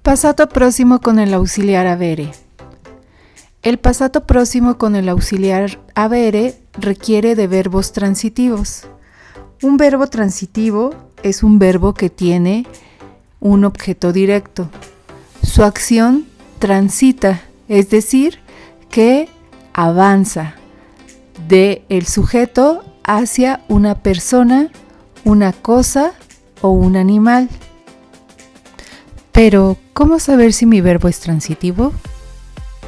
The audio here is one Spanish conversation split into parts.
Passato próximo con el auxiliar avere. El passato próximo con el auxiliar avere requiere de verbos transitivos. Un verbo transitivo es un verbo que tiene un objeto directo. Su acción transita, es decir, que avanza del sujeto hacia una persona, una cosa o un animal. Pero, ¿cómo saber si mi verbo es transitivo?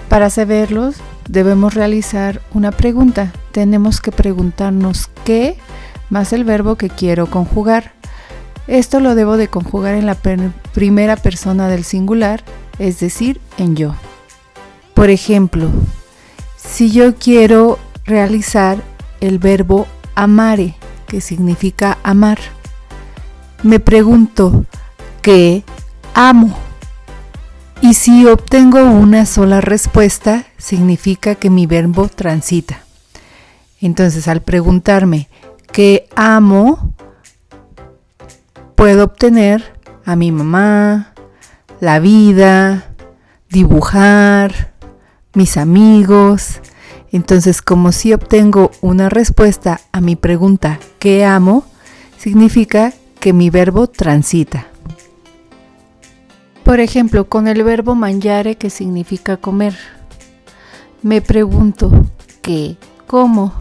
Para saberlo, debemos realizar una pregunta. Tenemos que preguntarnos qué más el verbo que quiero conjugar. Esto lo debo de conjugar en la primera persona del singular, es decir, en yo. Por ejemplo, si yo quiero realizar el verbo amare, que significa amar, me pregunto ¿qué amo? Y si obtengo una sola respuesta, significa que mi verbo transita. Entonces, al preguntarme ¿qué amo?, puedo obtener a mi mamá, la vida, dibujar, mis amigos. Entonces, como si obtengo una respuesta a mi pregunta ¿qué amo?, significa que mi verbo transita. Por ejemplo, con el verbo mangiare, que significa comer, me pregunto ¿qué como?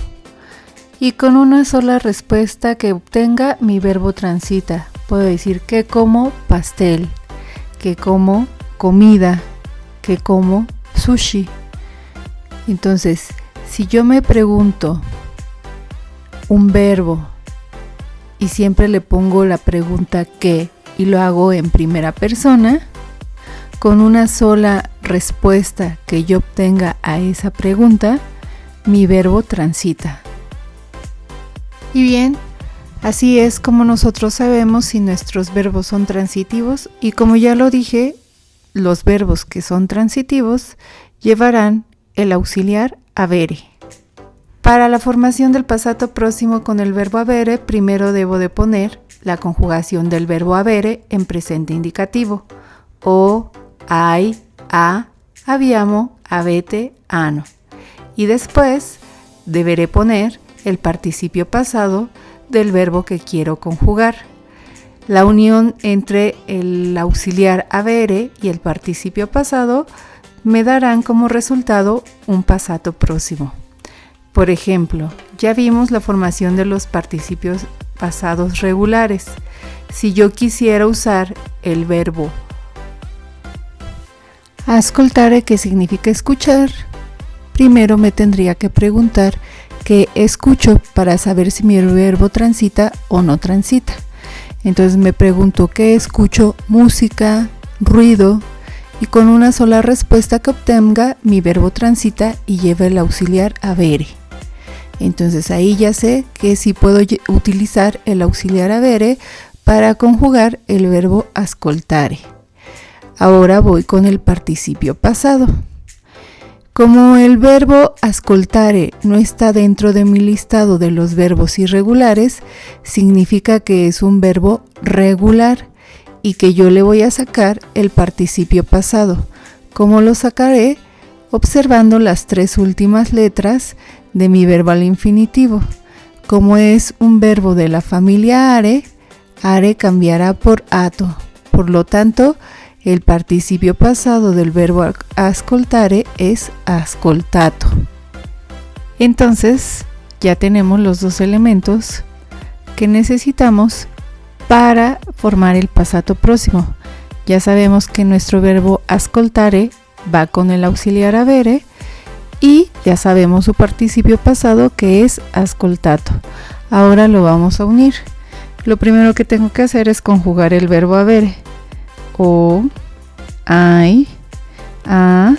Y con una sola respuesta que obtenga, mi verbo transita. Puedo decir ¿qué como? Pastel, ¿qué como? Comida, ¿qué como? Sushi. Entonces, si yo me pregunto un verbo y siempre le pongo la pregunta ¿qué? Y lo hago en primera persona, con una sola respuesta que yo obtenga a esa pregunta, mi verbo transita. Y bien, así es como nosotros sabemos si nuestros verbos son transitivos, y como ya lo dije, los verbos que son transitivos llevarán el auxiliar avere. Para la formación del passato próximo con el verbo avere, primero debo de poner la conjugación del verbo avere en presente indicativo. O, hai, ha, abbiamo, avete, hanno. Y después deberé poner el participio pasado del verbo que quiero conjugar. La unión entre el auxiliar avere y el participio pasado me darán como resultado un passato próximo. Por ejemplo, ya vimos la formación de los participios pasados regulares. Si yo quisiera usar el verbo ascoltare, que significa escuchar, primero me tendría que preguntar qué escucho para saber si mi verbo transita o no transita. Entonces me pregunto ¿qué escucho? Música, ruido, y con una sola respuesta que obtenga, mi verbo transita y lleva el auxiliar avere. Entonces ahí ya sé que sí puedo utilizar el auxiliar avere para conjugar el verbo ascoltare. Ahora voy con el participio pasado. Como el verbo ascoltare no está dentro de mi listado de los verbos irregulares, significa que es un verbo regular y que yo le voy a sacar el participio pasado. ¿Cómo lo sacaré? Observando las tres últimas letras de mi verbo al infinitivo. Como es un verbo de la familia are, are cambiará por ato. Por lo tanto, el participio pasado del verbo ascoltare es ascoltato. Entonces, ya tenemos los dos elementos que necesitamos para formar el passato próximo. Ya sabemos que nuestro verbo ascoltare va con el auxiliar avere y ya sabemos su participio pasado, que es ascoltato. Ahora lo vamos a unir. Lo primero que tengo que hacer es conjugar el verbo avere. O, hai, ha,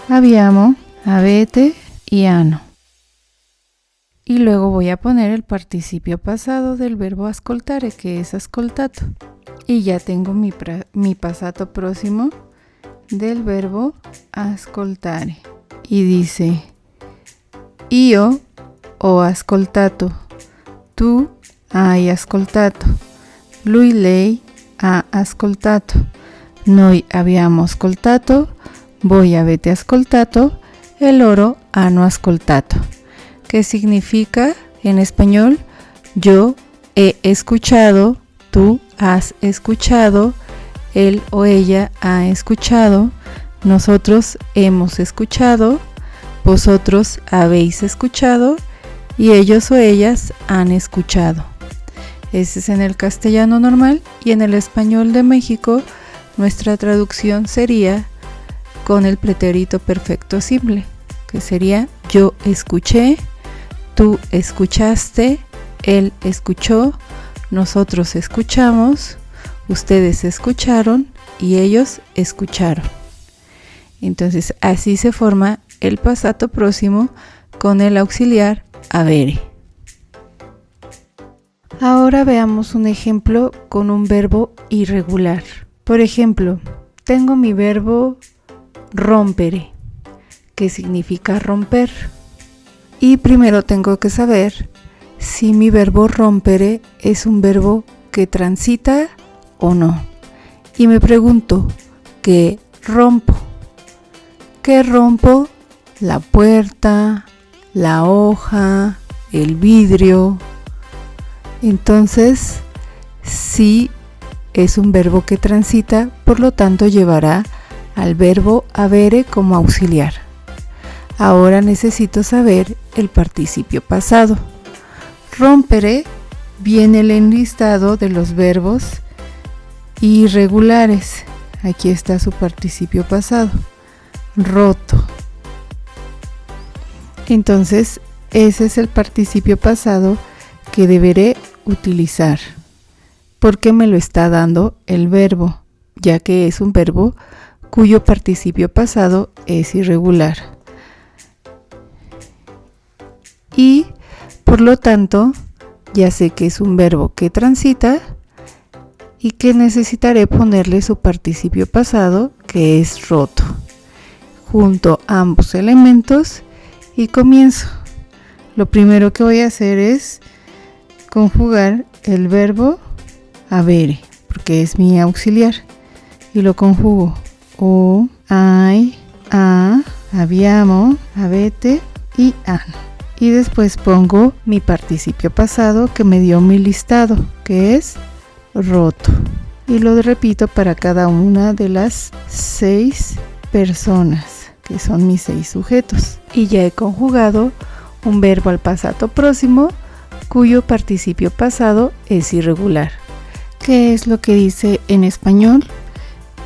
abbiamo, avete y hanno. Y luego voy a poner el participio pasado del verbo ascoltare, que es ascoltato. Y ya tengo mi passato próximo del verbo ascoltare. Y dice: io ho ascoltato, tu hai ascoltato, lui lei ha ascoltato, Noi abbiamo ascoltato, voi avete ascoltato, e loro hanno ascoltato. ¿Qué significa en español? Yo he escuchado, tú has escuchado, él o ella ha escuchado, nosotros hemos escuchado, vosotros habéis escuchado y ellos o ellas han escuchado. Ese es en el castellano normal, y en el español de México nuestra traducción sería con el pretérito perfecto simple, que sería yo escuché, tú escuchaste, él escuchó, nosotros escuchamos, ustedes escucharon y ellos escucharon. Entonces así se forma el passato próximo con el auxiliar avere. Ahora veamos un ejemplo con un verbo irregular. Por ejemplo, tengo mi verbo rompere, que significa romper. Y primero tengo que saber si mi verbo rompere es un verbo que transita o no. Y me pregunto, ¿qué rompo? ¿Qué rompo? La puerta, la hoja, el vidrio. Entonces, sí es un verbo que transita, por lo tanto llevará al verbo avere como auxiliar. Ahora necesito saber el participio pasado. Rompere viene el enlistado de los verbos irregulares. Aquí está su participio pasado. Roto. Entonces, ese es el participio pasado que deberé utilizar, porque me lo está dando el verbo, ya que es un verbo cuyo participio pasado es irregular. Y por lo tanto, ya sé que es un verbo que transita y que necesitaré ponerle su participio pasado, que es roto. Junto ambos elementos y comienzo. Lo primero que voy a hacer es conjugar el verbo avere, porque es mi auxiliar, y lo conjugo o, hai, a, abbiamo, avete y han. Y después pongo mi participio pasado que me dio mi listado, que es roto. Y lo repito para cada una de las 6 personas, que son mis 6 sujetos. Y ya he conjugado un verbo al passato próximo cuyo participio pasado es irregular. ¿Qué es lo que dice en español?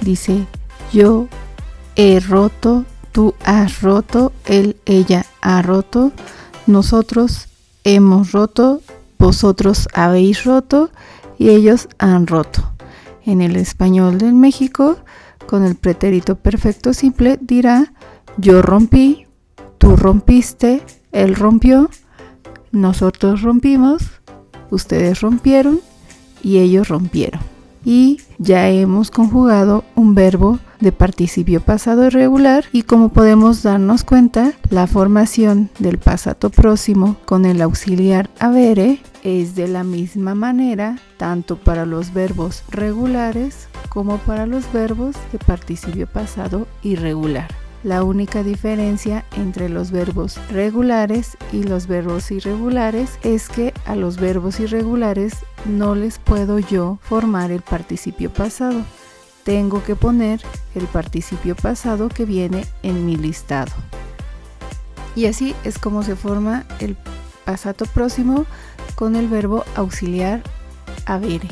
Dice yo he roto, tú has roto, él, ella ha roto, nosotros hemos roto, vosotros habéis roto y ellos han roto. En el español de México, con el pretérito perfecto simple, dirá yo rompí, tú rompiste, él rompió, nosotros rompimos, ustedes rompieron y ellos rompieron. Y ya hemos conjugado un verbo de participio pasado irregular, y como podemos darnos cuenta, la formación del passato próximo con el auxiliar avere es de la misma manera tanto para los verbos regulares como para los verbos de participio pasado irregular. La única diferencia entre los verbos regulares y los verbos irregulares es que a los verbos irregulares no les puedo yo formar el participio pasado. Tengo que poner el participio pasado que viene en mi listado. Y así es como se forma el passato próximo con el verbo auxiliar avere.